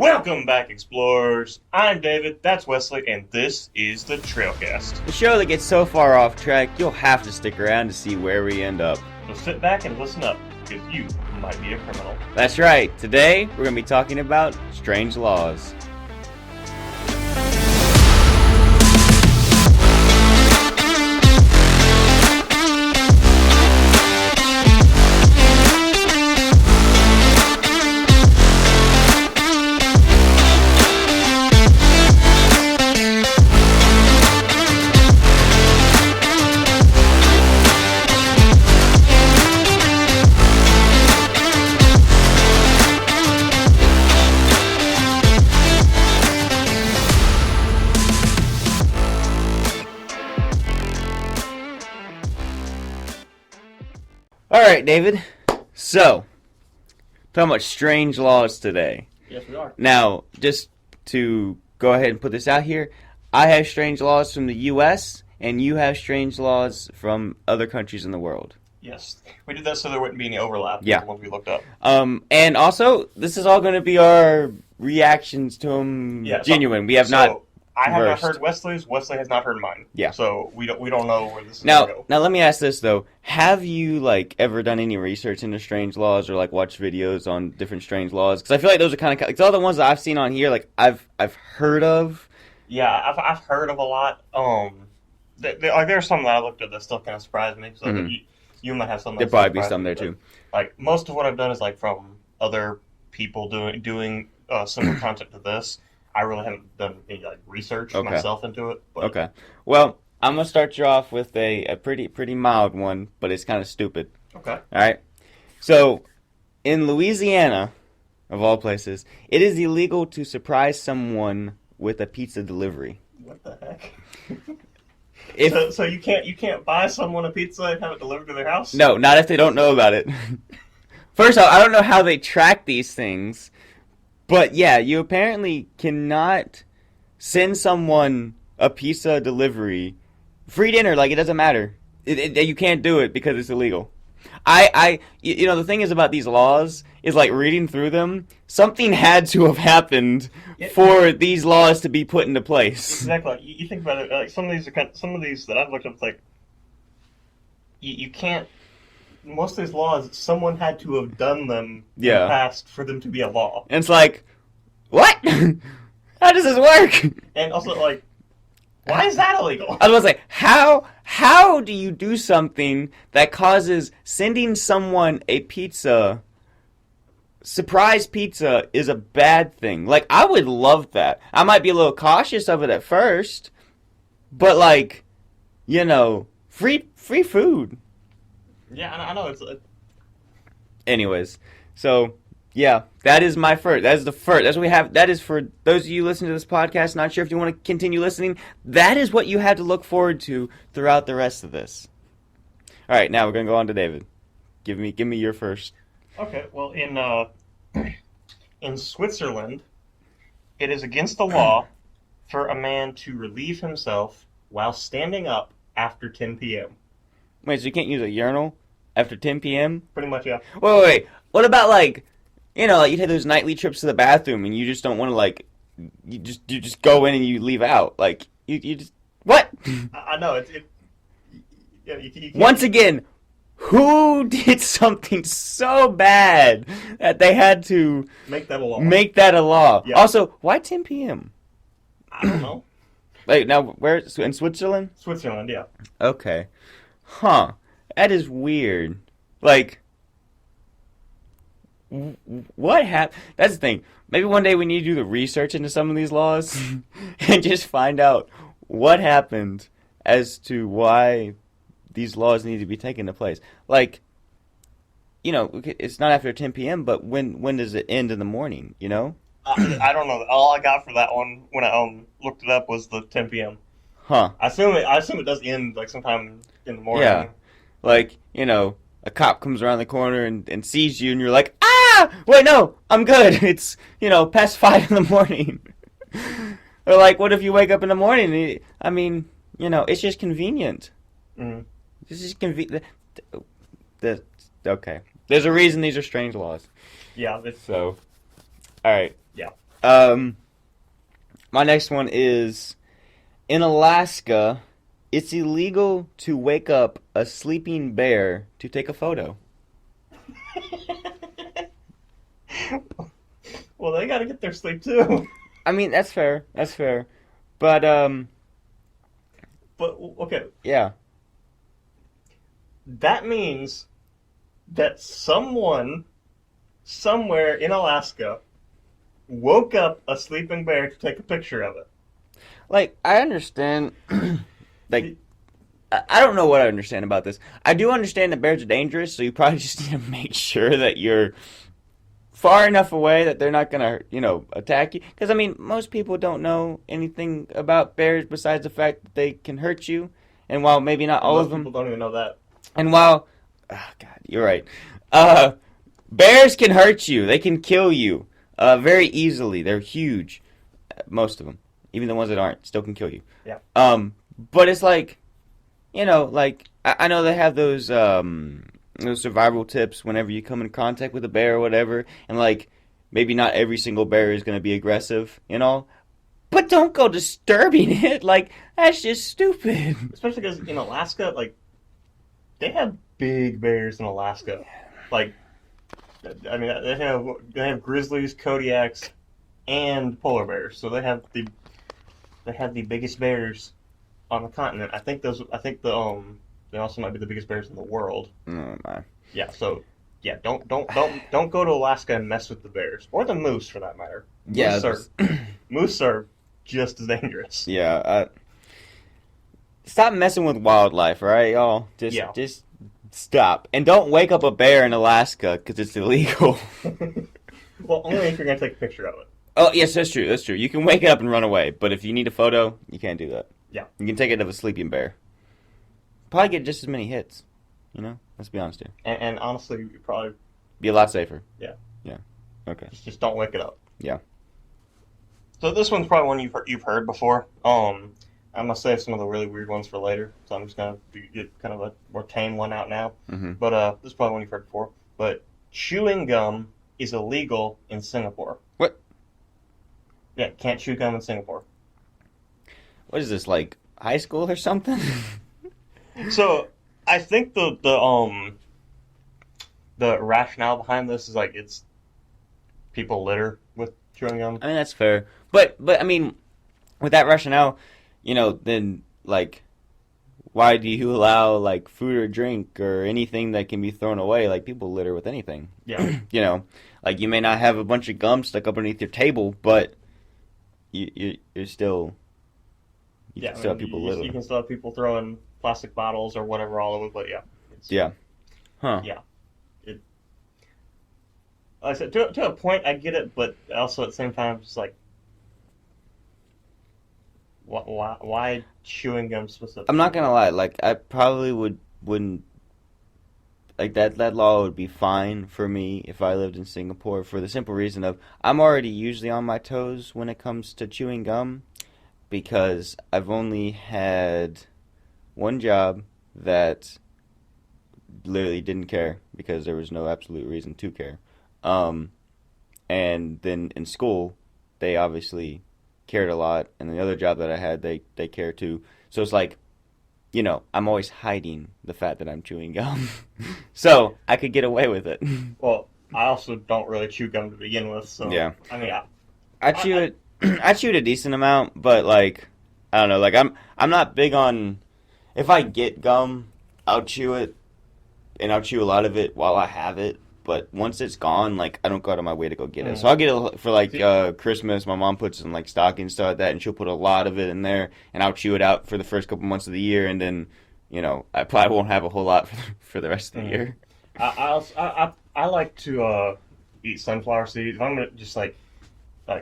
Welcome back, explorers. I'm David, that's Wesley, and this is the Trailcast. The show that gets so far off track, you'll have to stick around to see where we end up. So sit back and listen up, because you might be a criminal. That's right. Today, we're going to be talking about strange laws. Alright, David. So, talking about strange laws today. Yes, we are. Now, just to go ahead and put this out here, I have strange laws from the U.S., and you have strange laws from other countries in the world. Yes. We did that so there wouldn't be any overlap Yeah. with the ones we looked up. And also, this is all going to be our reactions to them genuine. We have not... I have not heard Wesley's. Wesley has not heard mine. Yeah. So we don't know where this is going to go. Now let me ask this though: have you ever done any research into strange laws or watched videos on different strange laws? Because I feel like those are kind of it's all the ones that I've seen on here. I've heard of. Yeah, I've heard of a lot. There's some that I looked at that still kind of surprised me. So you might have some. There'll probably be some there too. Most of what I've done is from other people doing similar content to this. I really haven't done any research myself into it. But. Okay. Well, I'm gonna start you off with a pretty mild one, but it's kind of stupid. Okay. All right. So, in Louisiana, of all places, it is illegal to surprise someone with a pizza delivery. What the heck? So you can't buy someone a pizza and have it delivered to their house? No, not if they don't know about it. First off, I don't know how they track these things. But yeah, you apparently cannot send someone a pizza delivery, free dinner, it doesn't matter. You can't do it because it's illegal. The thing is about these laws is reading through them, something had to have happened for these laws to be put into place. Exactly. You think about it, some of these that I've looked up, you can't. Most of these laws, someone had to have done them in the past for them to be a law. And it's what? How does this work? And also, why is that illegal? I was how do you do something that causes sending someone a pizza, surprise pizza, is a bad thing? I would love that. I might be a little cautious of it at first, but free food. Yeah, I know. Anyways, so yeah, that is my first. That is the first. That's what we have. That is for those of you listening to this podcast. Not sure if you want to continue listening. That is what you have to look forward to throughout the rest of this. All right, now we're gonna go on to David. Give me your first. Okay. Well, in Switzerland, it is against the law for a man to relieve himself while standing up after 10 p.m. Wait, so you can't use a urinal after 10 p.m.? Pretty much, yeah. Wait. What about you take those nightly trips to the bathroom and you just don't want to you just go in and you leave out. You just what? I know yeah, you can't. Once again, who did something so bad that they had to make that a law? Make that a law. Yeah. Also, why 10 p.m.? I don't know. Now where in Switzerland? Switzerland, yeah. Okay. Huh. That is weird. What happened? That's the thing. Maybe one day we need to do the research into some of these laws and just find out what happened as to why these laws need to be taken into place. It's not after 10 p.m., but when does it end in the morning, I don't know. All I got for that one when I looked it up was the 10 p.m. Huh. I assume it does end sometime in the morning. Yeah. A cop comes around the corner and sees you and you're like, ah! Wait, no, I'm good. It's, past 5 in the morning. Or what if you wake up in the morning? It's just convenient. Mm-hmm. This is convenient. Okay. There's a reason these are strange laws. Yeah. So, all right. Yeah. My next one is, in Alaska, it's illegal to wake up a sleeping bear to take a photo. Well, they gotta get their sleep too. I mean, that's fair. That's fair. But, But, okay, yeah. that means that someone somewhere in Alaska woke up a sleeping bear to take a picture of it. Like, I understand, like, I don't know what I understand about this. I do understand that bears are dangerous, so you probably just need to make sure that you're far enough away that they're not going to, attack you. Because, I mean, most people don't know anything about bears besides the fact that they can hurt you. And while maybe not all of them... People don't even know that. And while... Oh, God, you're right. Bears can hurt you. They can kill you very easily. They're huge. Most of them. Even the ones that aren't still can kill you. Yeah. But it's like, I know they have those survival tips whenever you come in contact with a bear or whatever, and like maybe not every single bear is going to be aggressive, but don't go disturbing it. Like, that's just stupid. Especially because in Alaska, like, they have big bears in Alaska. Like, I mean, they have grizzlies, Kodiaks, and polar bears. So they have the biggest bears on the continent. I think they also might be the biggest bears in the world. Oh my. Yeah. So yeah, don't go to Alaska and mess with the bears or the moose for that matter. Yeah. Moose are just as dangerous. Yeah. Stop messing with wildlife, all right, y'all? Just stop, and don't wake up a bear in Alaska because it's illegal. Well, only if you're gonna take a picture of it. Oh, yes, that's true. That's true. You can wake it up and run away, but if you need a photo, you can't do that. Yeah. You can take it of a sleeping bear. Probably get just as many hits. Let's be honest here. And honestly, you probably be a lot safer. Yeah. Yeah. Okay. Just don't wake it up. Yeah. So this one's probably one you've heard before. I'm gonna save some of the really weird ones for later, so I'm just gonna get kind of a more tame one out now. Mm-hmm. But this is probably one you've heard before. But chewing gum is illegal in Singapore. What? Yeah, can't chew gum in Singapore. What is this, like high school or something? So I think the rationale behind this is like it's people litter with chewing gum. I mean, that's fair, but I mean, with that rationale, then like, why do you allow like food or drink or anything that can be thrown away? Like, people litter with anything. Yeah. Like, you may not have a bunch of gum stuck up underneath your table, but you're still still have people litter. You can still have people throwing plastic bottles or whatever all over, but yeah. Yeah. Huh. Yeah. Like I said, to a point, I get it, but also at the same time, it's like, why chewing gum specifically? I'm not gonna lie. Like, I probably wouldn't. Like, that law would be fine for me if I lived in Singapore, for the simple reason of I'm already usually on my toes when it comes to chewing gum, because I've only had one job that literally didn't care because there was no absolute reason to care. And then in school, they obviously cared a lot, and the other job that I had, they care too. So it's like, I'm always hiding the fact that I'm chewing gum. So I could get away with it. Well, I also don't really chew gum to begin with, so yeah. I mean, I chew it. I chewed a decent amount, but like, I don't know. Like, I'm not big on. If I get gum, I'll chew it, and I'll chew a lot of it while I have it. But once it's gone, like, I don't go out of my way to go get it. So I'll get it for like Christmas. My mom puts in like stockings, stuff like that, and she'll put a lot of it in there, and I'll chew it out for the first couple months of the year, and then, I probably won't have a whole lot for the rest of the year. I like to eat sunflower seeds. If I'm gonna just like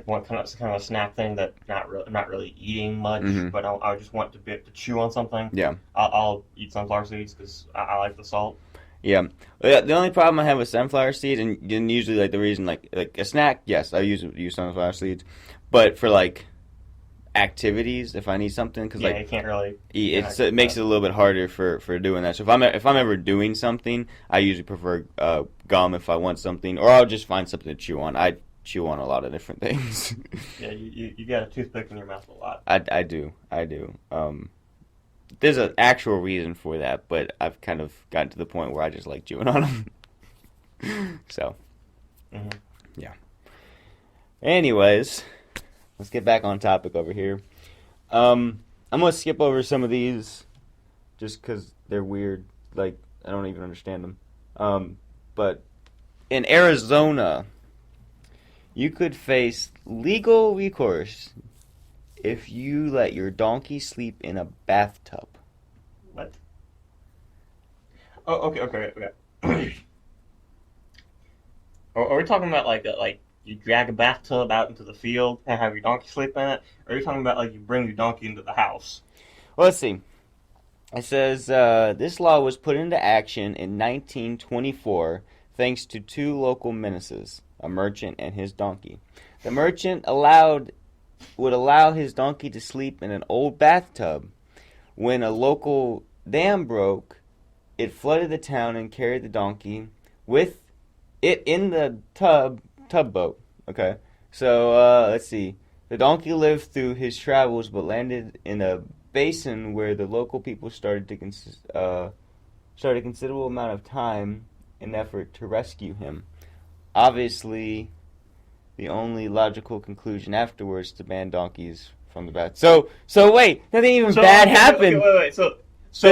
want kind of a snack thing that not really eating much, but I just want to chew on something. Yeah, I'll eat sunflower seeds because I like the salt. Yeah. The only problem I have with sunflower seeds, and usually like the reason like a snack, yes, I use sunflower seeds, but for like activities, if I need something, because you can't really. It makes it a little bit harder for doing that. So if I'm ever doing something, I usually prefer gum if I want something, or I'll just find something to chew on. I chew on a lot of different things. Yeah, you got a toothpick in your mouth a lot. I do. There's an actual reason for that, but I've kind of gotten to the point where I just like chewing on them. So, yeah. Anyways, let's get back on topic over here. I'm gonna skip over some of these just because they're weird. Like, I don't even understand them. But in Arizona, you could face legal recourse if you let your donkey sleep in a bathtub. What? Oh, okay. Are we talking about like you drag a bathtub out into the field and have your donkey sleep in it? Or are you talking about like you bring your donkey into the house? Well, let's see. It says this law was put into action in 1924 thanks to two local menaces, a merchant and his donkey. The merchant would allow his donkey to sleep in an old bathtub. When a local dam broke, it flooded the town and carried the donkey with it in the tugboat. Okay, so let's see. The donkey lived through his travels, but landed in a basin where the local people started a considerable amount of time and effort to rescue him. Obviously, the only logical conclusion afterwards to ban donkeys from the bath. So wait, nothing even bad happened. Okay, wait. So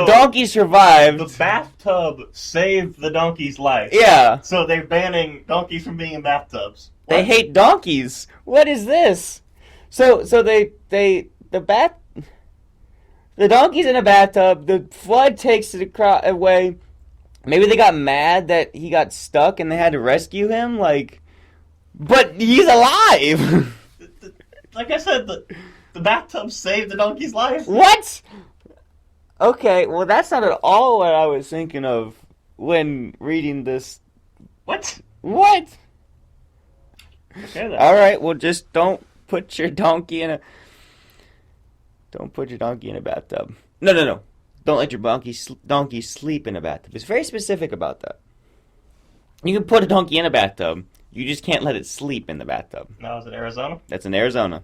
the donkey survived. The bathtub saved the donkey's life. Yeah. So they're banning donkeys from being in bathtubs. What? They hate donkeys. What is this? So the donkey's in a bathtub. The flood takes it away. Maybe they got mad that he got stuck and they had to rescue him. But he's alive. Like I said, the bathtub saved the donkey's life. What? Okay, well that's not at all what I was thinking of when reading this. What? What? Okay, then. All right, well just don't put your donkey in a bathtub. No. Don't let your donkey sleep in a bathtub. It's very specific about that. You can put a donkey in a bathtub. You just can't let it sleep in the bathtub. Now, is it Arizona? That's in Arizona.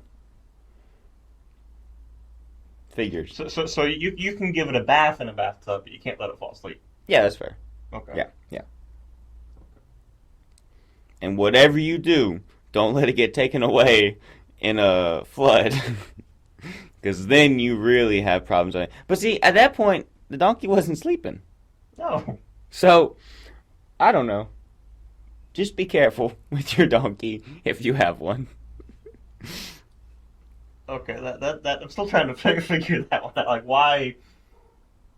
Figures. So you can give it a bath in a bathtub, but you can't let it fall asleep. Yeah, that's fair. Okay. Yeah. And whatever you do, don't let it get taken away in a flood. Because then you really have problems. But see, at that point, the donkey wasn't sleeping. No. So, I don't know. Just be careful with your donkey if you have one. Okay, that I'm still trying to figure that one out. Like, why?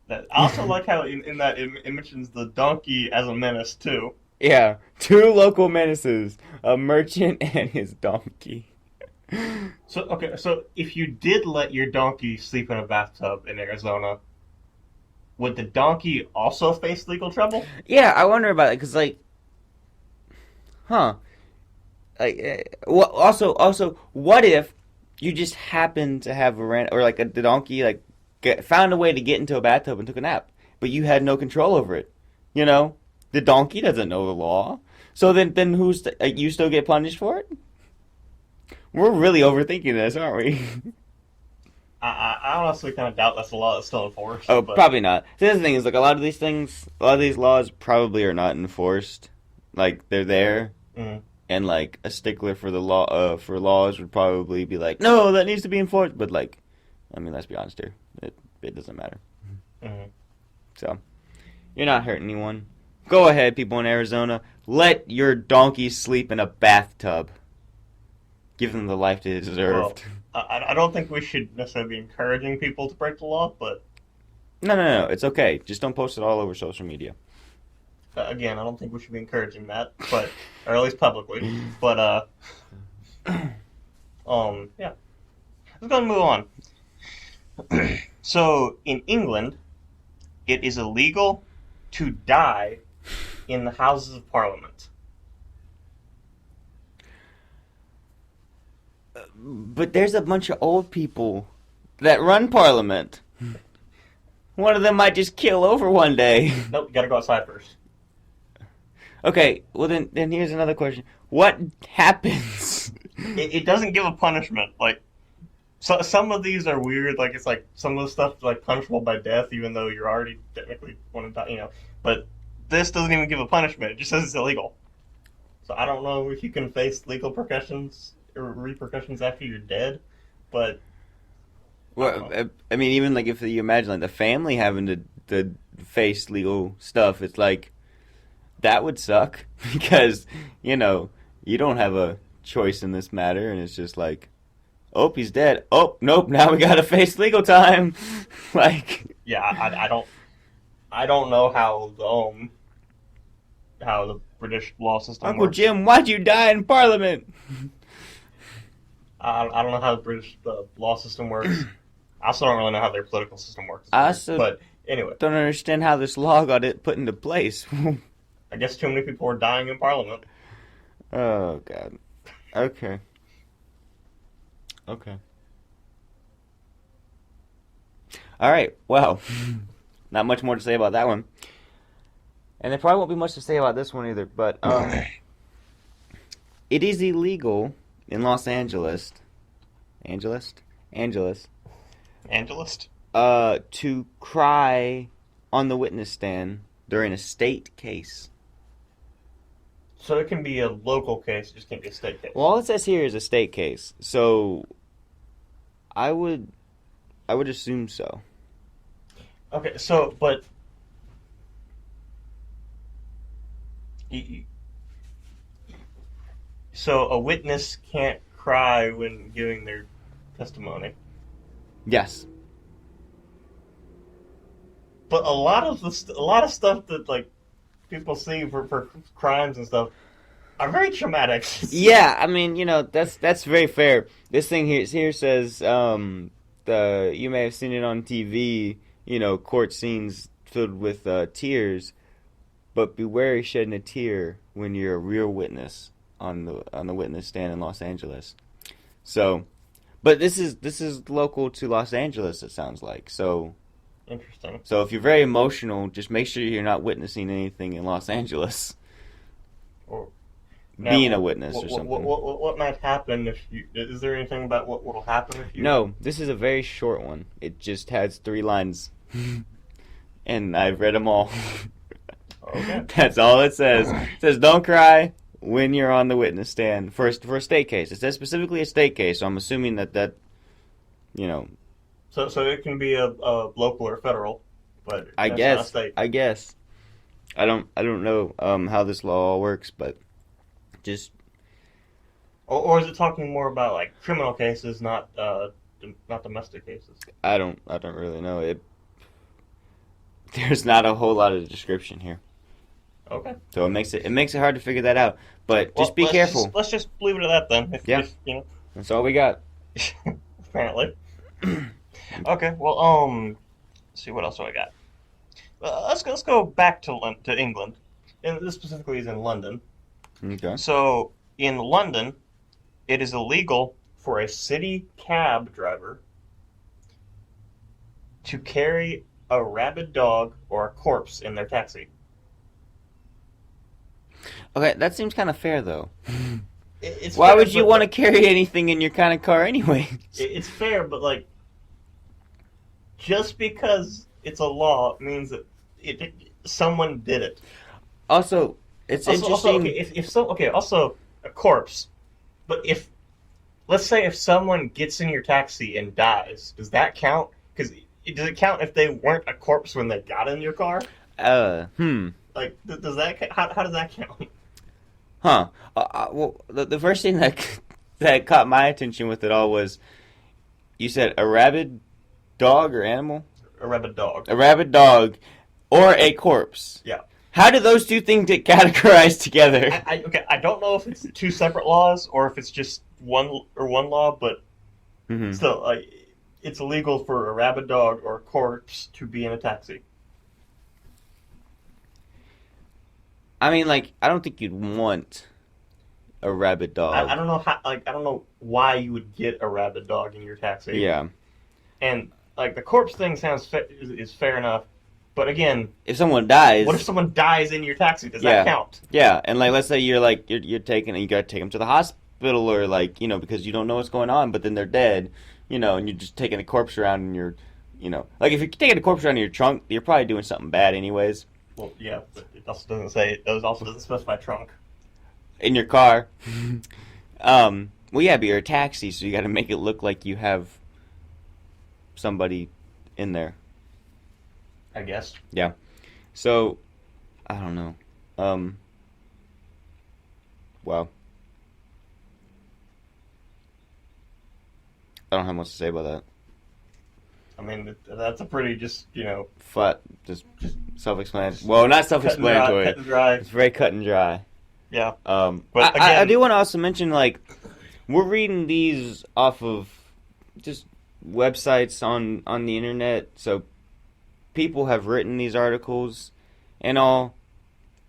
I also like how in that it mentions the donkey as a menace too. Yeah, two local menaces: a merchant and his donkey. So if you did let your donkey sleep in a bathtub in Arizona, would the donkey also face legal trouble? Yeah, I wonder about it because, also, what if you just happened to have the donkey found a way to get into a bathtub and took a nap, but you had no control over it? You know, the donkey doesn't know the law, so then you still get punished for it? We're really overthinking this, aren't we? I honestly kind of doubt that's the law that's still enforced. Oh, probably not. The other thing is, a lot of these laws probably are not enforced. They're there, and a stickler for the law for laws would probably be like, no, that needs to be enforced. But let's be honest here, it doesn't matter. Mm-hmm. So, you're not hurting anyone. Go ahead, people in Arizona. Let your donkey sleep in a bathtub. Give them the life they deserved. Well, I don't think we should necessarily be encouraging people to break the law, but... No. It's okay. Just don't post it all over social media. Again, I don't think we should be encouraging that, or at least publicly. But, yeah. Let's go and move on. So, in England, it is illegal to die in the Houses of Parliament. But there's a bunch of old people that run Parliament. One of them might just kill over one day. Nope, you gotta go outside first. Okay, well then here's another question. What happens? It doesn't give a punishment. Like, so some of these are weird. Like, it's like some of the stuff like punishable by death, even though you're already technically one to die. But this doesn't even give a punishment. It just says it's illegal. So I don't know if you can face legal repercussions after you're dead. But Well, I mean, even like if you imagine like the family having to face legal stuff, it's like that would suck because you don't have a choice in this matter, and it's just like, oh, he's dead. Oh, nope, now we gotta face legal time. Like, yeah, I don't know how the British law system Uncle works. Jim, why'd you die in Parliament? I don't know how the British law system works. I also don't really know how their political system works. But anyway, don't understand how this law got it put into place. I guess too many people are dying in Parliament. Oh God. Okay. All right. Well, not much more to say about that one, and there probably won't be much to say about this one either. But it is illegal in Los Angeles. Angeles. To cry on the witness stand during a state case. So it can be a local case, it just can't be a state case. Well, all it says here is a state case, so I would assume so. Okay, so but so a witness can't cry when giving their testimony. Yes. But a lot of stuff that like people see for crimes and stuff are very traumatic. Yeah, I mean, that's very fair. This thing here says you may have seen it on TV, court scenes filled with tears, but beware shedding a tear when you're a real witness on the witness stand in Los Angeles. So, but this is local to Los Angeles, it sounds like. So Interesting. So if you're very emotional, just make sure you're not witnessing anything in Los Angeles. Or being a witness or something. What might happen if you... Is there anything about what will happen if you... No, this is a very short one. It just has 3 lines. And I've read them all. Okay. That's all it says. It says, don't cry when you're on the witness stand for a state case. It says specifically a state case, so I'm assuming that. So it can be a local or federal, but I that's guess. not a state. I guess. I don't know how this law all works, but just. Or is it talking more about like criminal cases, not domestic cases? I don't really know. There's not a whole lot of description here. Okay. So it makes it hard to figure that out. But just be careful. Let's just leave it at that then. If, That's all we got. Apparently. Okay. Well, let's see what else do I got. Let's go back to England, and this specifically is in London. Okay. So in London, it is illegal for a city cab driver to carry a rabid dog or a corpse in their taxi. Okay, that seems kind of fair, though. Why would you want to carry anything in your kind of car anyway? It's fair, but like, just because it's a law means that someone did it. Also, it's interesting. Also a corpse. But let's say if someone gets in your taxi and dies, does that count? Because does it count if they weren't a corpse when they got in your car? Like, does that how does that count? Huh. Well, the first thing that caught my attention with it all was, you said a rabid dog or animal? A rabid dog. A rabid dog or a corpse. Yeah. How do those two things get categorized together? I don't know if it's 2 separate laws or if it's just one law, but still, it's illegal for a rabid dog or a corpse to be in a taxi. I mean, like, I don't think you'd want a rabid dog. I don't know how. I don't know why you would get a rabid dog in your taxi. Yeah. And like the corpse thing is fair enough, But again, if someone dies, what if someone dies in your taxi? Does Yeah. that count? yeah, and like let's say you're taking you got to take them to the hospital or like because you don't know what's going on, but then they're dead, and you're just taking a corpse around in your, like if you're taking a corpse around in your trunk, you're probably doing something bad anyways. Well, yeah, but it also doesn't say. It also doesn't specify trunk. In your car. Well, yeah, but you're a taxi, so you got to make it look like you have somebody in there. I guess. Yeah. So, I don't know. Well, I don't have much to say about that. I mean, that's a pretty just Flat, just self-explanatory. Well, not self-explanatory. Cut and dry. It's very cut and dry. Yeah. But But I again- do want to also mention, like, we're reading these off of just websites on the internet, so people have written these articles and all,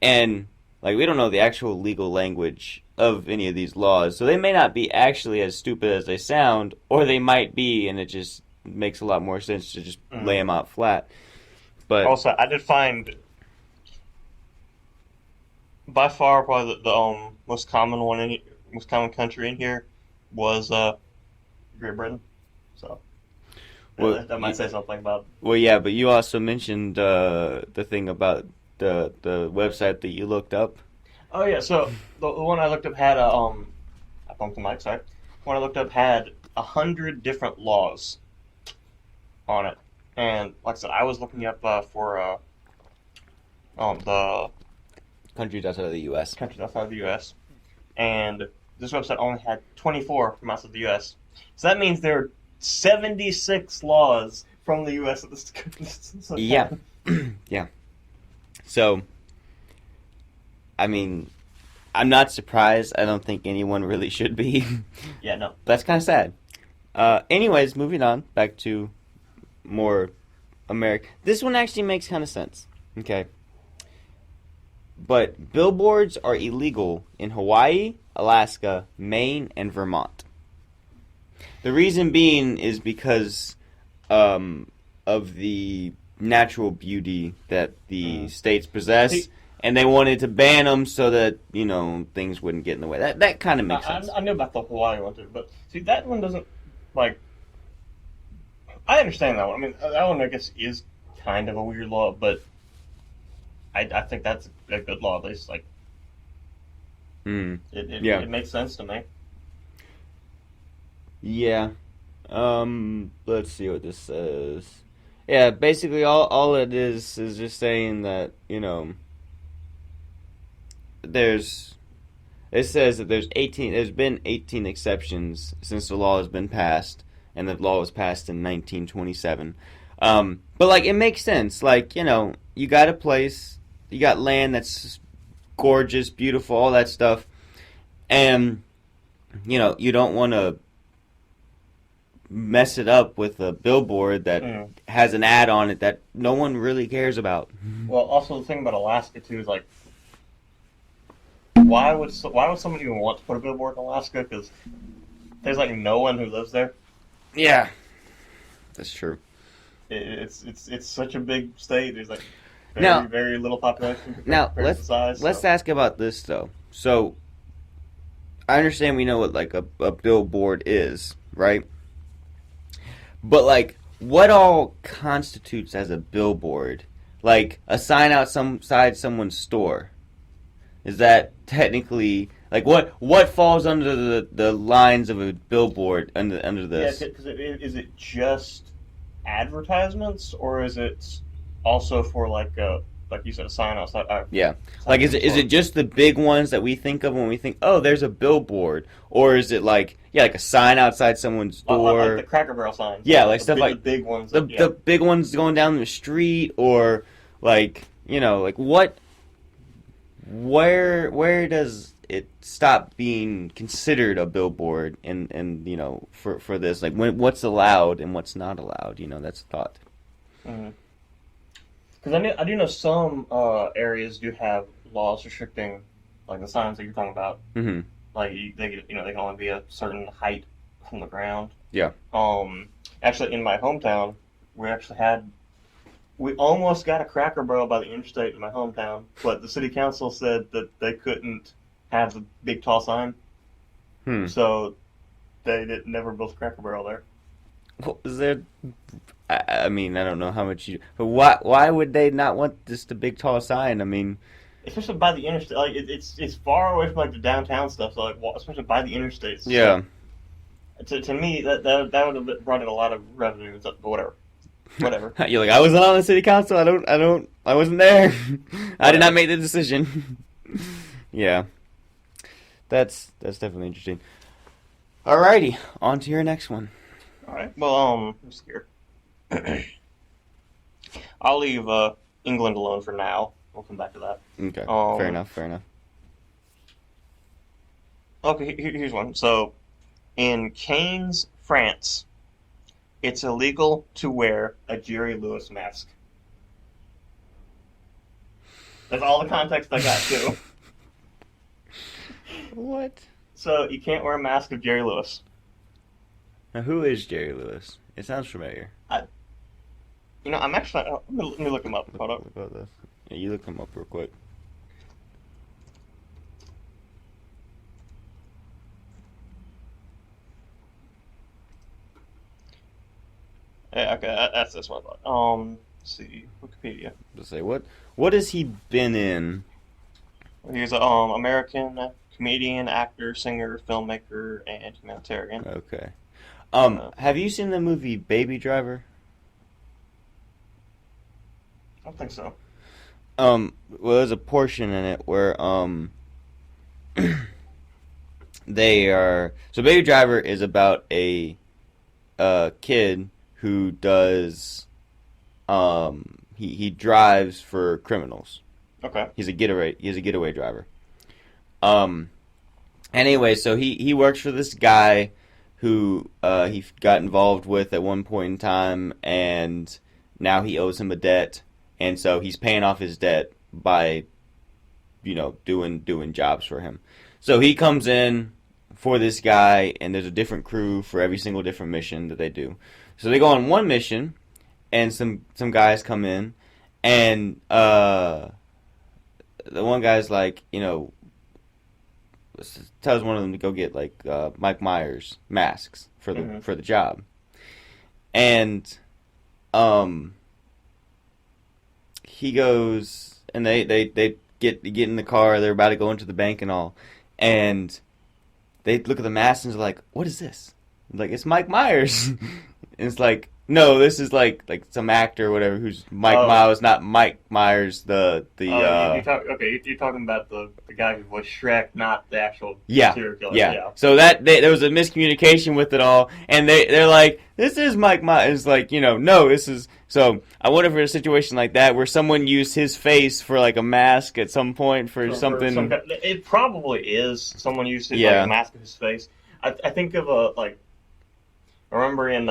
and like we don't know the actual legal language of any of these laws, so they may not be actually as stupid as they sound, or they might be, and it just makes a lot more sense to just lay them out flat. But Also, I did find by far probably the most common most common country in here was Great Britain. So Well, that might say something about. well, yeah, but you also mentioned the thing about the website that you looked up. Oh yeah, so the one I looked up had I bumped the mic. Sorry. The one I looked up had 100 different laws on it, and like I said, I was looking up for the Countries outside of the U.S. countries outside of the U.S. And this website only had 24 from outside the U.S. So that means there are 76 laws from the U.S. at this Yeah. Yeah. So, I mean, I'm not surprised. I don't think anyone really should be. Yeah, no. That's kind of sad. Anyways, moving on back to more American. This one actually makes kind of sense. Okay. But billboards are illegal in Hawaii, Alaska, Maine, and Vermont. The reason being is because of the natural beauty that the states possess, See- and they wanted to ban them so that things wouldn't get in the way. That kind of makes sense. I knew about the Hawaii one too, but see that one doesn't like. I understand that one. I mean, that one I guess is kind of a weird law, but I think that's a good law. At least like Yeah. it makes sense to me. Yeah. Let's see what this says. Yeah, basically all it is just saying that, it says that there's been 18 exceptions since the law has been passed, and the law was passed in 1927. But like it makes sense. Like, you got a place, you got land that's gorgeous, beautiful, all that stuff. And you don't want to mess it up with a billboard that has an ad on it that no one really cares about. Well, also the thing about Alaska too is like, why would somebody even want to put a billboard in Alaska? Because there's like no one who lives there. Yeah, that's true. It's such a big state. There's like Now- very little population. Now compared to the size, let's so. ask about this though. So I understand we know what like a billboard is, right? But like, what all constitutes as a billboard? Like a sign outside someone's store. Is that technically like what falls under the lines of a billboard under this? Yeah, because is it just advertisements, or is it also for like you said, a sign outside? Yeah. Like, is it just the big ones that we think of when we think, oh, there's a billboard? Or is it like a sign outside someone's door? like the Cracker Barrel signs? Yeah, like stuff like the big ones. the big ones going down the street, or like, like what, where does it stop being considered a billboard and for this? Like, what's allowed and what's not allowed? That's a thought. Mm-hmm. Because I do know some areas do have laws restricting like the signs that you're talking about. Mm-hmm. Like they can only be a certain height from the ground. Yeah. Actually, in my hometown, we actually had We almost got a Cracker Barrel by the interstate in my hometown, but the city council said that they couldn't have the big tall sign, Hmm. so they never built a Cracker Barrel there. What was there? I mean, I don't know how much you. But why would they not want just a big tall sign? I mean, Especially by the interstate, like it's far away from like the downtown stuff. So like, especially by the interstates. yeah. To me, that would have brought in a lot of revenue. But whatever. You're like, I wasn't on the city council. I wasn't there. I did not make the decision. Yeah, that's definitely interesting. Alrighty, on to your next one. All right. Well, let's see here. I'll leave England alone for now. We'll come back to that. Okay, fair enough. Okay, here's one. So, in Cannes, France, it's illegal to wear a Jerry Lewis mask. That's all the context I got, too. What? So, you can't wear a mask of Jerry Lewis. Now, who is Jerry Lewis? It sounds familiar. I'm actually... Let me look him up. Hold up. Look about this. Yeah, you look him up real quick. Yeah, okay, that's this one. Let's see, Wikipedia. Let's say what has he been in? He's an American comedian, actor, singer, filmmaker, and humanitarian. Okay. Have you seen the movie Baby Driver? I don't think so. Well, there's a portion in it where they are. So Baby Driver is about a kid who does he drives for criminals. Okay. He's a getaway driver. Anyway, so he works for this guy who he got involved with at one point in time, and now he owes him a debt, and so he's paying off his debt by, doing jobs for him. So he comes in for this guy, and there's a different crew for every single different mission that they do. So they go on one mission, and some guys come in, and the one guy's like, tells one of them to go get like Mike Myers masks for the job, and he goes, and they get in the car. They're about to go into the bank and all, and they look at the masks and they're like, "What is this?" Like, it's Mike Myers. And it's like, no, this is like some actor or whatever who's Mike Myers, not Mike Myers. You're talking about the guy who was Shrek, not the actual serial killer. Yeah. So there was a miscommunication with it all, and they're like, this is Mike Myers. It's like, no, this is. So I wonder if there's a situation like that where someone used his face for like a mask at some point for something. It probably is. Someone used his, like, a mask of his face. I think of I remember in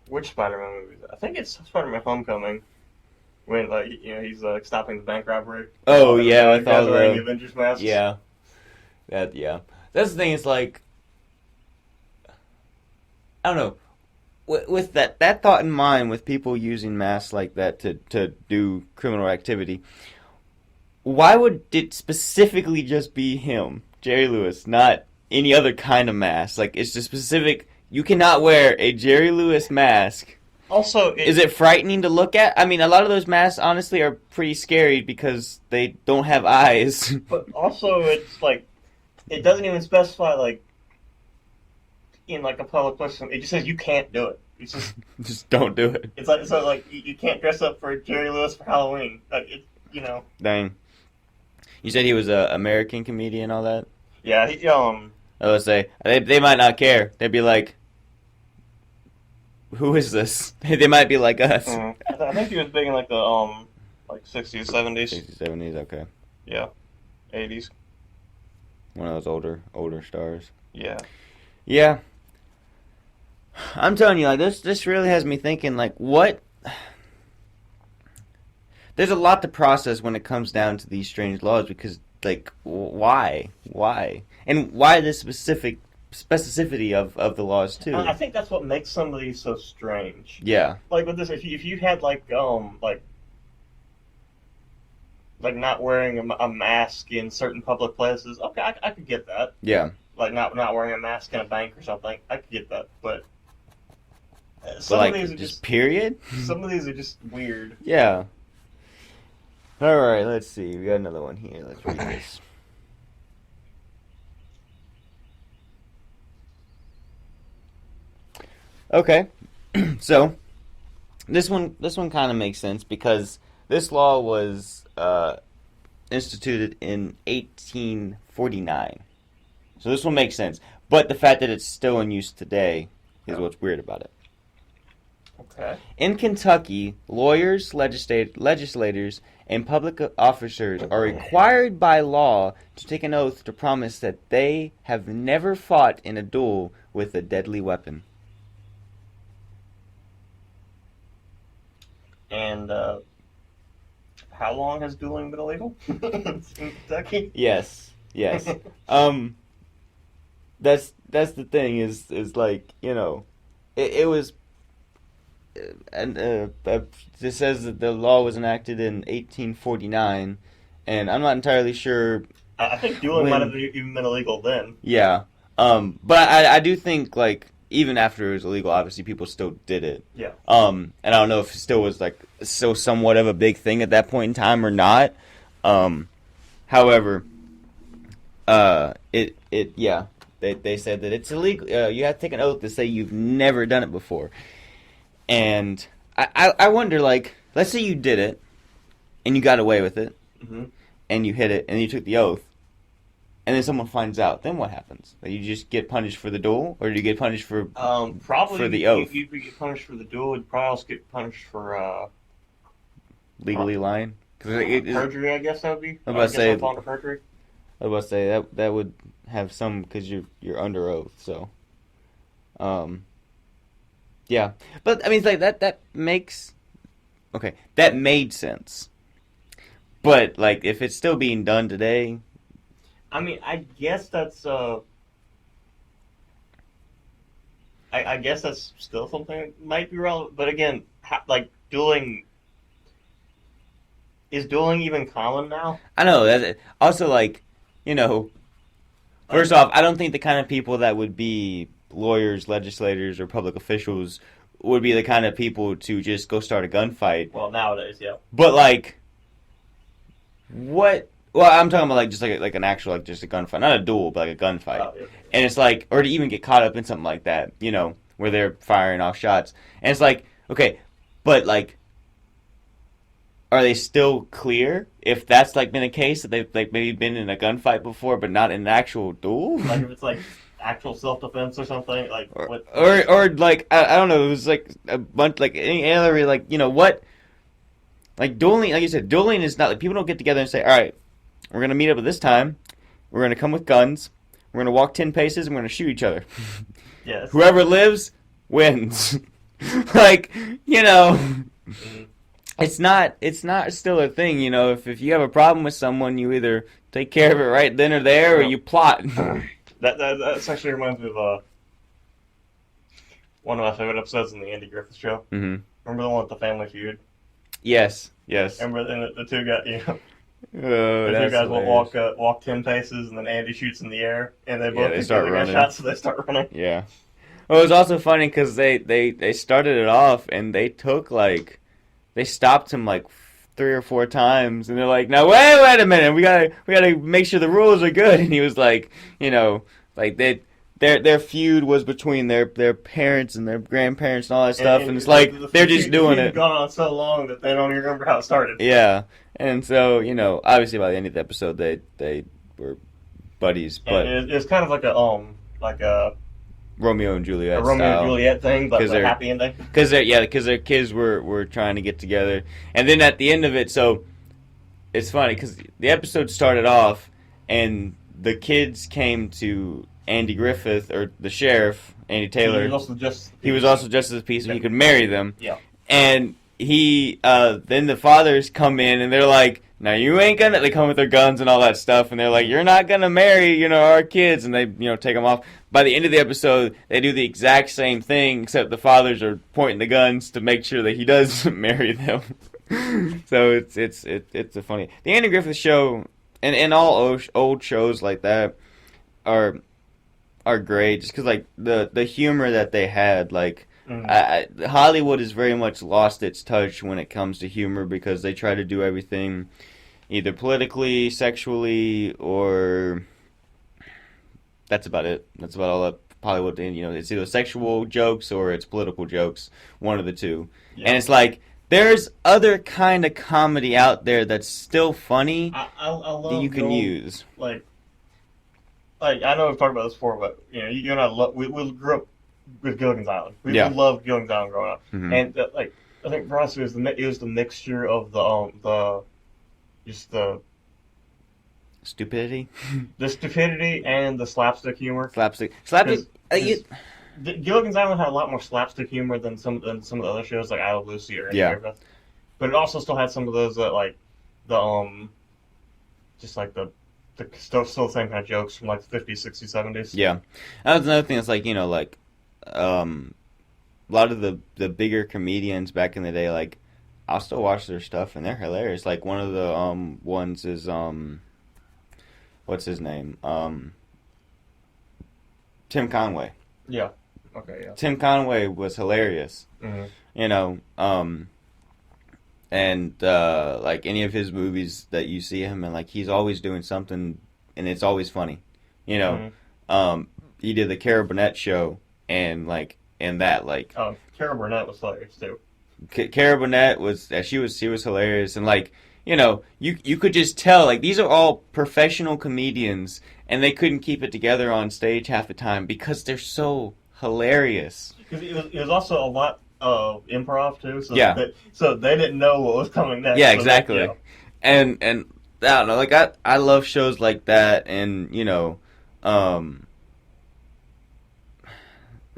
which Spider-Man movie? I think it's Spider-Man: Homecoming, when he's stopping the bank robbery. Oh yeah, I thought wearing the Avengers masks. Yeah, that's the thing. It's like, I don't know. With that thought in mind, with people using masks like that to do criminal activity, why would it specifically just be him, Jerry Lewis, not any other kind of mask? Like, it's just specific. You cannot wear a Jerry Lewis mask. Also, is it frightening to look at? I mean, a lot of those masks, honestly, are pretty scary because they don't have eyes. But also, it's like, it doesn't even specify, like, in like a public place. It just says you can't do it. It's just don't do it. It's like, so like, you can't dress up for Jerry Lewis for Halloween. Like, Dang. You said he was an American comedian and all that? Yeah, I would say they might not care. They'd be like, "Who is this?" They might be like us. I think he was big in like the 60s, 70s. 60s, 70s, okay. Yeah, 80s. One of those older stars. Yeah. Yeah. I'm telling you, like, this really has me thinking, like, what? There's a lot to process when it comes down to these strange laws because, like, why? And why this specific specificity of the laws too. I think that's what makes some of these so strange. Yeah. Like with this, if you had like not wearing a mask in certain public places, okay, I could get that. Yeah. Like not wearing a mask in a bank or something, I could get that. But Some of these are just period. Some of these are just weird. Yeah. All right, let's see. We got another one here. Let's read this. Okay. So, this one kind of makes sense because this law was instituted in 1849. So this one makes sense. But the fact that it's still in use today is what's weird about it. Okay. In Kentucky, lawyers, legislators, and public officers are required by law to take an oath to promise that they have never fought in a duel with a deadly weapon. And how long has dueling been illegal in Kentucky? Yes. That's the thing is like, you know, it was. And it says that the law was enacted in 1849, and I'm not entirely sure. I think dueling might have even been illegal then. Yeah, but I do think like even after it was illegal, obviously people still did it. Yeah. And I don't know if it still was like so somewhat of a big thing at that point in time or not. However, they said that it's illegal. You have to take an oath to say you've never done it before. And I wonder, like, let's say you did it, and you got away with it, and you hit it, and you took the oath, and then someone finds out. Then what happens? Like, you just get punished for the duel, or do you get punished for probably for the oath? You'd get punished for the duel. You'd probably also get punished for legally lying. Perjury, I guess that would be. I was about to say that would have some because you're under oath. So, yeah, but I mean, it's like that makes that made sense. But like, if it's still being done today, I mean, I guess that's I guess that's still something that might be relevant. But again, like dueling. Is dueling even common now? I know. That's also, like, you know, first off, I don't think the kind of people that would be lawyers, legislators, or public officials would be the kind of people to just go start a gunfight. Well, nowadays, yeah. But, like, what? Well, I'm talking about, like, just like an actual, like, just a gunfight. Not a duel, but like a gunfight. Oh, yeah. And it's like, or to even get caught up in something like that, you know, where they're firing off shots. And it's like, okay, but, like, are they still clear if that's like been a case that they've like maybe been in a gunfight before but not in an actual duel? Like if it's like actual self-defense or something, like or like I don't know, it was like a bunch like any other like, you know what, like dueling, like you said, dueling is not like people don't get together and say, all right, we're gonna meet up at this time, we're gonna come with guns, we're gonna walk 10 paces and we're gonna shoot each other. Yes. Whoever lives wins. Like, you know. Mm-hmm. It's not still a thing, you know. If you have a problem with someone, you either take care of it right then or there, or you plot. That actually reminds me of one of my favorite episodes in the Andy Griffith Show. Mm-hmm. Remember the one with the Family Feud? Yes. Remember the two guys, you know, the two guys will walk 10 paces, and then Andy shoots in the air, and they both start running. Shots, so they start running. Yeah. Well, it was also funny because they started it off, and they took like. They stopped him like 3 or 4 times, and they're like, "Now wait a minute, we gotta make sure the rules are good." And he was like, you know, like their feud was between their parents and their grandparents and all that stuff, and it's like they're just doing it. Gone on so long that they don't even remember how it started. Yeah, and so you know, obviously by the end of the episode, they were buddies, but it's kind of like a Romeo and Juliet and Juliet thing, but a happy ending. Because their kids were trying to get together, and then at the end of it, so it's funny because the episode started off, and the kids came to Andy Griffith or the sheriff, Andy Taylor. He was also just as a piece, so he could marry them. Yeah, and he then the fathers come in, and they're like, now you ain't gonna, they come with their guns and all that stuff, and they're like, you're not gonna marry, our kids, and they, take them off. By the end of the episode, they do the exact same thing, except the fathers are pointing the guns to make sure that he does marry them. So it's a funny. The Andy Griffith Show and all old shows like that are great, just because like the humor that they had, like. Hollywood has very much lost its touch when it comes to humor because they try to do everything either politically, sexually, or that's about it. That's about all that Hollywood. It's either sexual jokes or it's political jokes. One of the two. Yeah. And it's like there's other kind of comedy out there that's still funny I love that you can use. Like I know we've talked about this before, but you and I we grew up with Gilligan's Island. We loved Gilligan's Island growing up, and I think for us it was the mixture of the stupidity, the stupidity and the slapstick humor. Slapstick. Gilligan's Island had a lot more slapstick humor than some of the other shows like I Love Lucy or anything. But it also still had some of those that like the just like the still the same kind of jokes from like the 50s, 60s, 70s. Yeah, that was another thing. That's like a lot of the bigger comedians back in the day, like I'll still watch their stuff and they're hilarious. Like one of the ones is what's his name? Tim Conway. Yeah. Okay. Yeah. Tim Conway was hilarious. Mm-hmm. And like any of his movies that you see him in, like he's always doing something and it's always funny. Mm-hmm. He did the Cara Burnett show. And Cara Burnett was hilarious too. Cara Burnett she was hilarious, and like you could just tell like these are all professional comedians, and they couldn't keep it together on stage half the time because they're so hilarious. Because it was also a lot of improv too, so they didn't know what was coming next. Yeah, exactly. And I don't know, like I love shows like that, and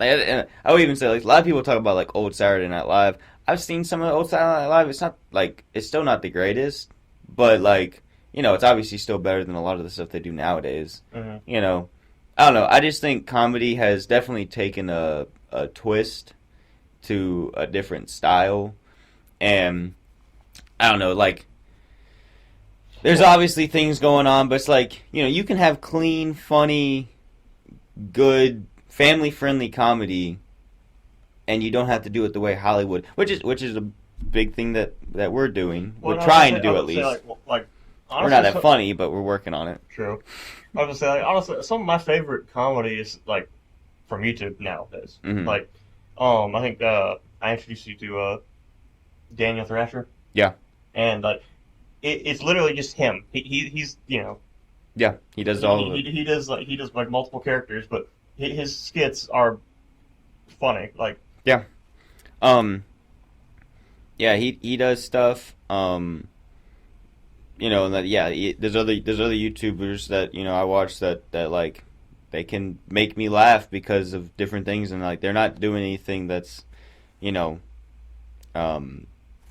I would even say, like, a lot of people talk about, like, old Saturday Night Live. I've seen some of the old Saturday Night Live. It's not, like, it's still not the greatest. But, like, it's obviously still better than a lot of the stuff they do nowadays. Mm-hmm. I don't know. I just think comedy has definitely taken a twist to a different style. And, I don't know, like, there's obviously things going on. But it's like, you can have clean, funny, good, family-friendly comedy, and you don't have to do it the way Hollywood, which is a big thing that we're doing. We're trying to do at least. Honestly, we're not that funny, but we're working on it. True. I was gonna say, like, honestly, some of my favorite comedy is like from YouTube nowadays. Mm-hmm. Like, I think I introduced you to Daniel Thrasher. Yeah. And like, it's literally just him. He's Yeah, he does all of it. He does like multiple characters, but his skits are funny. Like yeah, he does stuff. And that there's other YouTubers that I watch that like they can make me laugh because of different things, and like they're not doing anything that's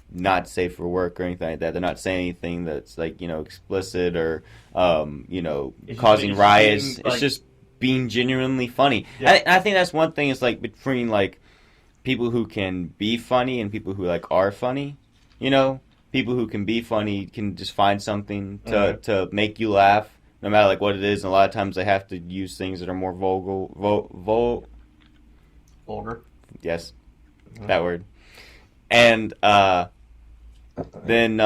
not safe for work or anything like that. They're not saying anything that's like explicit or causing riots. It's just being genuinely funny. Yeah. I think that's one thing. It's like between like people who can be funny and people who like are funny. People who can be funny can just find something to make you laugh, no matter like what it is. And a lot of times they have to use things that are more vulgar. Yes, that word. And then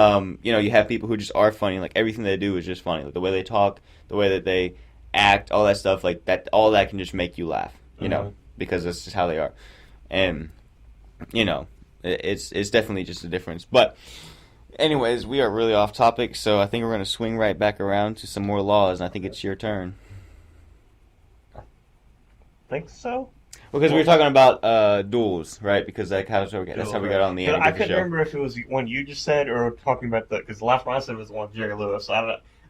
you have people who just are funny. Like everything they do is just funny. Like the way they talk, the way that they act, all that stuff like that. All that can just make you laugh. Because that's just how they are. And it's definitely just a difference. But anyways, we are really off topic, so I think we're going to swing right back around to some more laws, and I think it's your turn. I think so. Because we were talking about duels, right? Because that's how we got on the end. I couldn't remember if it was one you just said or talking about because the last one I said was the one with Jerry Lewis. So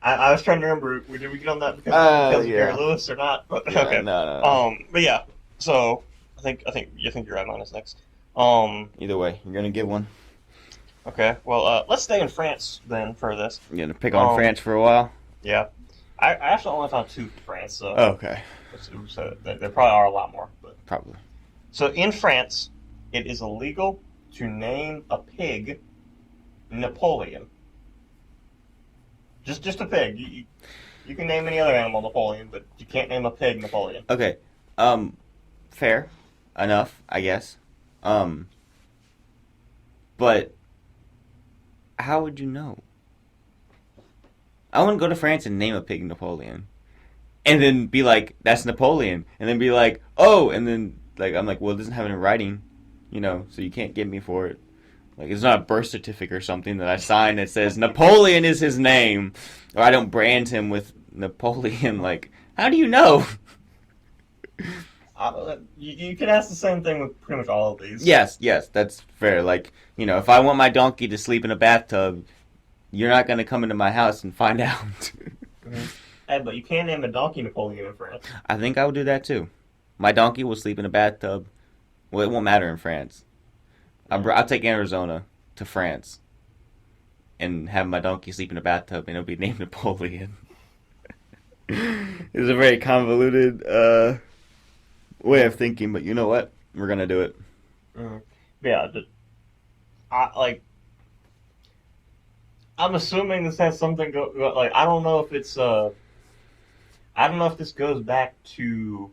I was trying to remember, did we get on that because of Jerry Lewis or not? But yeah, okay. No. But yeah, so I think you're right. Mine is next. Either way, you're gonna give one. Okay, well, let's stay in France then for this. You gonna pick on Um, France for a while? yeah. I actually only found two for France, so, Oh, okay. there probably are a lot more. But Probably. so in France, it is illegal to name a pig Napoleon. Just a pig. You can name any other animal Napoleon, but you can't name a pig Napoleon. Okay. Fair enough, I guess. Um, but how would you know? I wouldn't go to France and name a pig Napoleon, and then be like, "That's Napoleon," and then be like, "Oh," and then like I'm like, "Well, it doesn't have it in writing, so you can't get me for it." Like it's not a birth certificate or something that I sign that says Napoleon is his name, or I don't brand him with Napoleon. Like, how do you know? You can ask the same thing with pretty much all of these. Yes, that's fair. Like, if I want my donkey to sleep in a bathtub, you're not gonna come into my house and find out. Mhm. Hey, but you can't name a donkey Napoleon in France. I think I would do that too. My donkey will sleep in a bathtub. Well, it won't matter in France. I'll take Arizona to France and have my donkey sleep in a bathtub, and it'll be named Napoleon. It's a very convoluted way of thinking, but you know what? We're gonna do it. Mhm. Yeah, I'm assuming this has something like I don't know if it's I don't know if this goes back to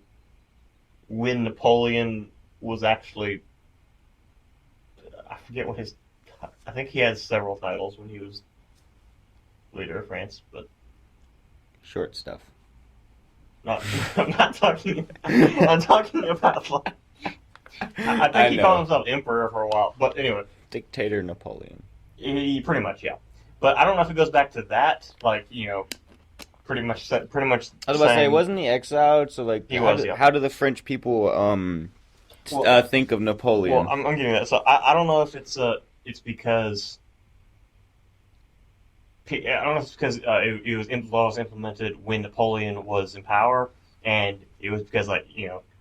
when Napoleon was actually I forget what his I think he had several titles when he was leader of France, but Short stuff. not I'm not talking I'm talking about like I think he called himself emperor for a while, but anyway, Dictator Napoleon. he pretty much yeah. But I don't know if it goes back to that, like pretty much. I was about to say, wasn't he exiled? So like, Yeah. How do the French people think of Napoleon? Well, I'm getting that. So I don't know if it's because I don't know if it's because law was implemented when Napoleon was in power, and it was because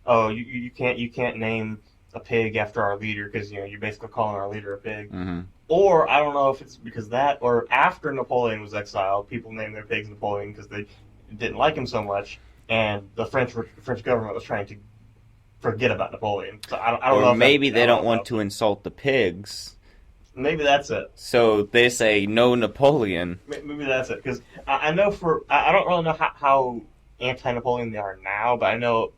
oh you can't name a pig after our leader because you're basically calling our leader a pig. Mm-hmm. Or I don't know if it's because that, or after Napoleon was exiled, people named their pigs Napoleon because they didn't like him so much, and the French government was trying to forget about Napoleon. So I don't know. Or maybe they don't want to insult the pigs. Maybe that's it. So they say no Napoleon. Maybe that's it because I know I don't really know how anti-Napoleon they are now, but I know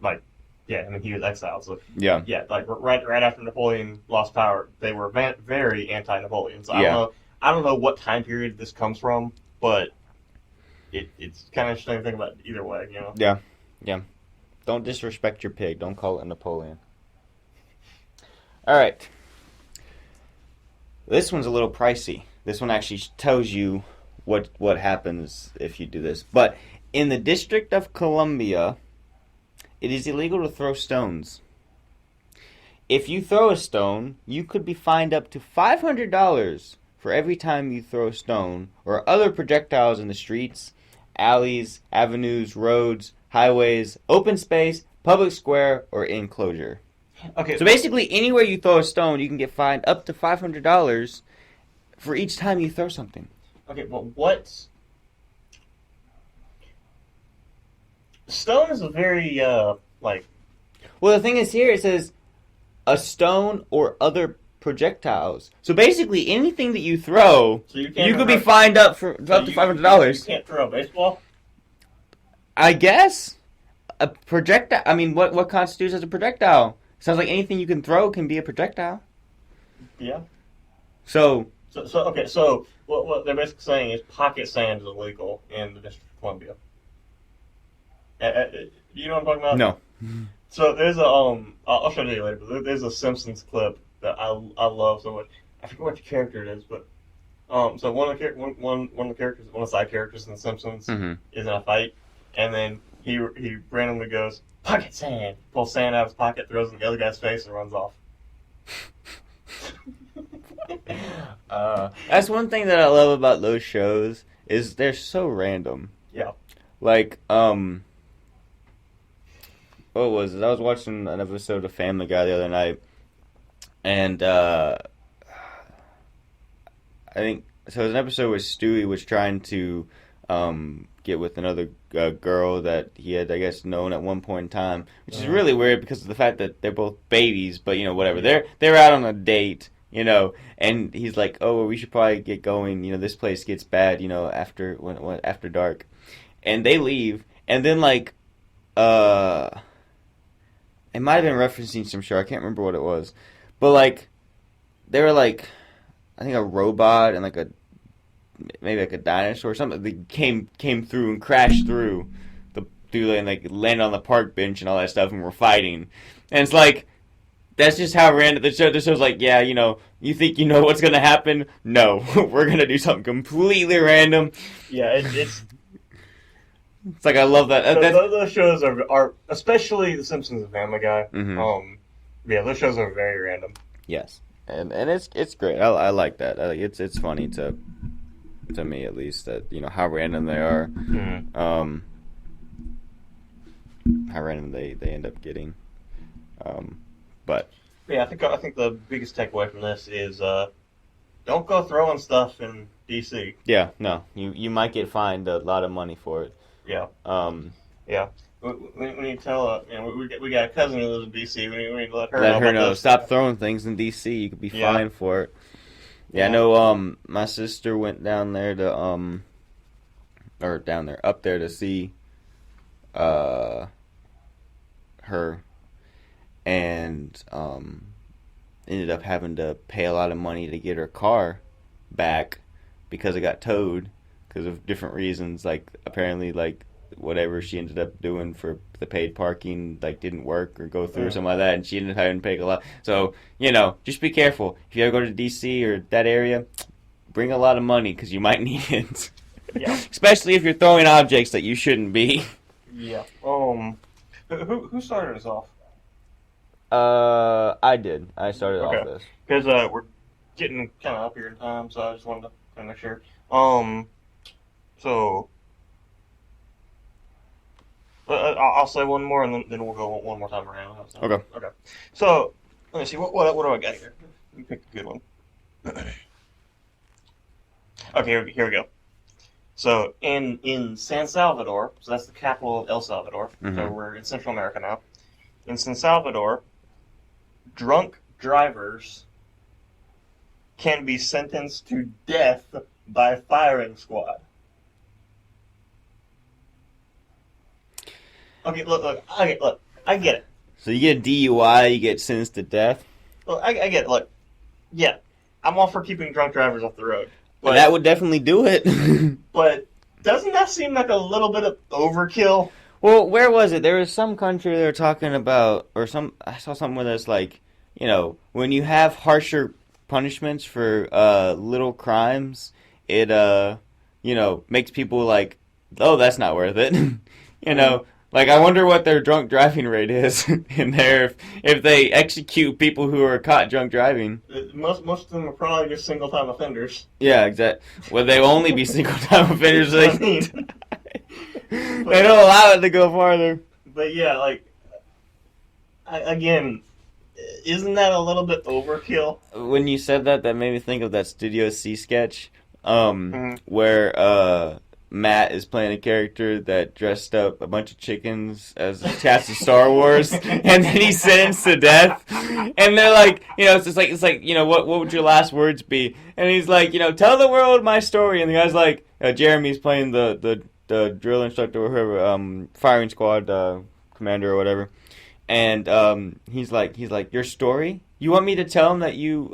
like. Yeah, I mean he was exiled, so yeah, like right after Napoleon lost power, they were very anti-Napoleon. So I don't know what time period this comes from, but it's kind of interesting to think about either way, Yeah. Don't disrespect your pig. Don't call it Napoleon. All right. This one's a little pricey. This one actually tells you what happens if you do this. But in the District of Columbia, it is illegal to throw stones. If you throw a stone, you could be fined up to $500 for every time you throw a stone or other projectiles in the streets, alleys, avenues, roads, highways, open space, public square, or enclosure. Okay. So basically, anywhere you throw a stone, you can get fined up to $500 for each time you throw something. Okay, but what? Stone is a very like. Well, the thing is here it says a stone or other projectiles. So basically, anything that you throw, you could be fined up to $500. You can't throw a baseball. I guess a projectile. I mean, what constitutes as a projectile? Sounds like anything you can throw can be a projectile. Yeah. So okay. So what they're basically saying is pocket sand is illegal in the District of Columbia. You know what I'm talking about? No. So there's a I'll show you later. But there's a Simpsons clip that I love so much. I forget which character it is, but so one of the characters, one of the side characters in the Simpsons Mm-hmm. is in a fight, and then he randomly goes pocket sand, pulls sand out of his pocket, throws it in the other guy's face, and runs off. That's one thing that I love about those shows is they're so random. Yeah. Like what was it? I was watching an episode of Family Guy the other night, and I think so. There's an episode where Stewie was trying to get with another girl that he had, I guess, known at one point in time, which is really weird because of the fact that they're both babies. But whatever. They're out on a date, and he's like, "Oh, well, we should probably get going. This place gets bad. After after dark," and they leave, and then like, it might have been referencing some show. I can't remember what it was, but like, they were like, I think a robot and like maybe like a dinosaur or something. They came through and crashed through and like landed on the park bench and all that stuff, and were fighting. And it's like, that's just how random the show's like. Yeah, you think you know what's gonna happen? No, we're gonna do something completely random. Yeah, it's like, I love that. Those shows are especially The Simpsons and Family Guy. Mm-hmm. Yeah, those shows are very random. Yes, and it's great. I like that. It's funny to me, at least, that how random they are. Mm-hmm. How random they end up getting. But yeah, I think the biggest takeaway from this is don't go throwing stuff in DC. Yeah, no, you might get fined a lot of money for it. Yeah. Yeah. We need to tell we got a cousin who lives in DC. We need to let her know. Stop throwing things in DC. You could be fined for it. Yeah, I know. My sister went down there up there to see her, and ended up having to pay a lot of money to get her car back because it got towed because of different reasons. Like, apparently, like, whatever she ended up doing for the paid parking, like, didn't work or go through or something like that, and she ended up having to pay a lot. So, just be careful. If you ever go to DC or that area, bring a lot of money because you might need it. Yeah. Especially if you're throwing objects that you shouldn't be. Yeah. Who started us off? I did. I started off this. Because we're getting kind of up here in time, so I just wanted to kind of make sure. So I'll say one more, and then we'll go one more time around. Okay. Okay. So let me see. What do I got here? Let me pick a good one. Okay, here we go. So in San Salvador, so that's the capital of El Salvador. Mm-hmm. So we're in Central America now. In San Salvador, drunk drivers can be sentenced to death by firing squad. Okay, look. I get it. So you get a DUI, you get sentenced to death? Look, I get it. Look, yeah, I'm all for keeping drunk drivers off the road. But that would definitely do it. But doesn't that seem like a little bit of overkill? Well, where was it? There was some country they were talking about, I saw something where it's like, when you have harsher punishments for little crimes, it, makes people like, oh, that's not worth it. Like, I wonder what their drunk driving rate is in there if they execute people who are caught drunk driving. Most of them are probably just single-time offenders. Yeah, exactly. Well, they only be single-time offenders. I mean, they don't allow it to go farther. But yeah, like, again, isn't that a little bit overkill? When you said that made me think of that Studio C sketch, where Matt is playing a character that dressed up a bunch of chickens as a cast of Star Wars, and then he's sentenced to death. And they're like, it's like, what would your last words be? And he's like, tell the world my story. And the guy's like, Jeremy's playing the drill instructor or whoever, firing squad commander or whatever. And he's like, your story? You want me to tell him that you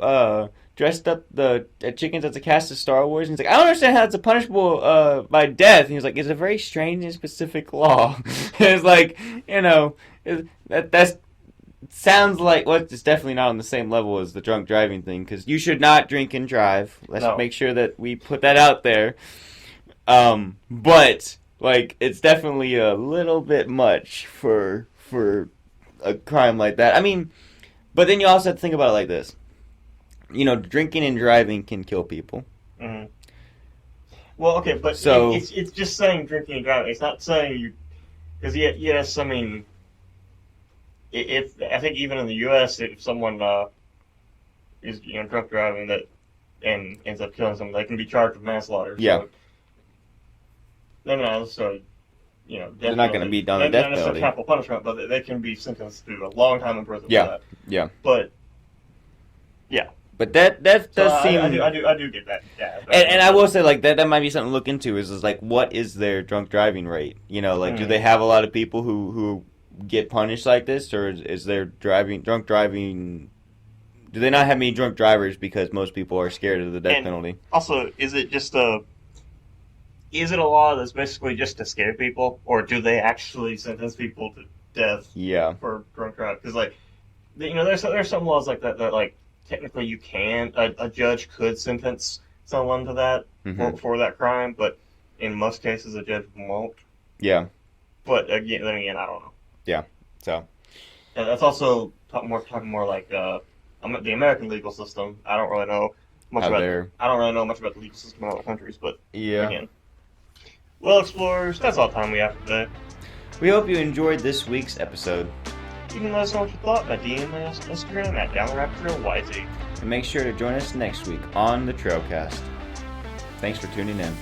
dressed up the chickens as a cast of Star Wars? And he's like, I don't understand how it's a punishable by death. And he's like, it's a very strange and specific law. And it's like, that sounds like, well, it's definitely not on the same level as the drunk driving thing, because you should not drink and drive. Let's make sure that we put that out there. But like, it's definitely a little bit much for a crime like that. I mean, but then you also have to think about it like this. Drinking and driving can kill people. Mm-hmm. Well, okay, but so, it's just saying drinking and driving. It's not saying you, because yes, I mean, if I think even in the U.S., if someone is drunk driving, that and ends up killing someone, they can be charged with manslaughter. Yeah. So they're not necessarily, They're not going to be done with death penalty. Capital punishment, but they can be sentenced to a long time in prison for that. Yeah. But yeah. But that does seem. I do get that. Yeah. And I will say, like, that might be something to look into. Is like, what is their drunk driving rate? Do they have a lot of people who get punished like this, or is there drunk driving? Do they not have many drunk drivers because most people are scared of the death penalty? Also, is it a law that's basically just to scare people, or do they actually sentence people to death? Yeah. For drunk driving? Because there's some laws like that like technically you can a judge could sentence someone to that for that crime, but in most cases a judge won't. Yeah. But again, I don't know. Yeah. So. And that's also talking more like the American legal system. I don't really know much about the legal system in other countries, but again. Well, explorers, that's all the time we have for today. We hope you enjoyed this week's episode. You can let us know what you thought by DMing us on Instagram at downright. And make sure to join us next week on the Trailcast. Thanks for tuning in.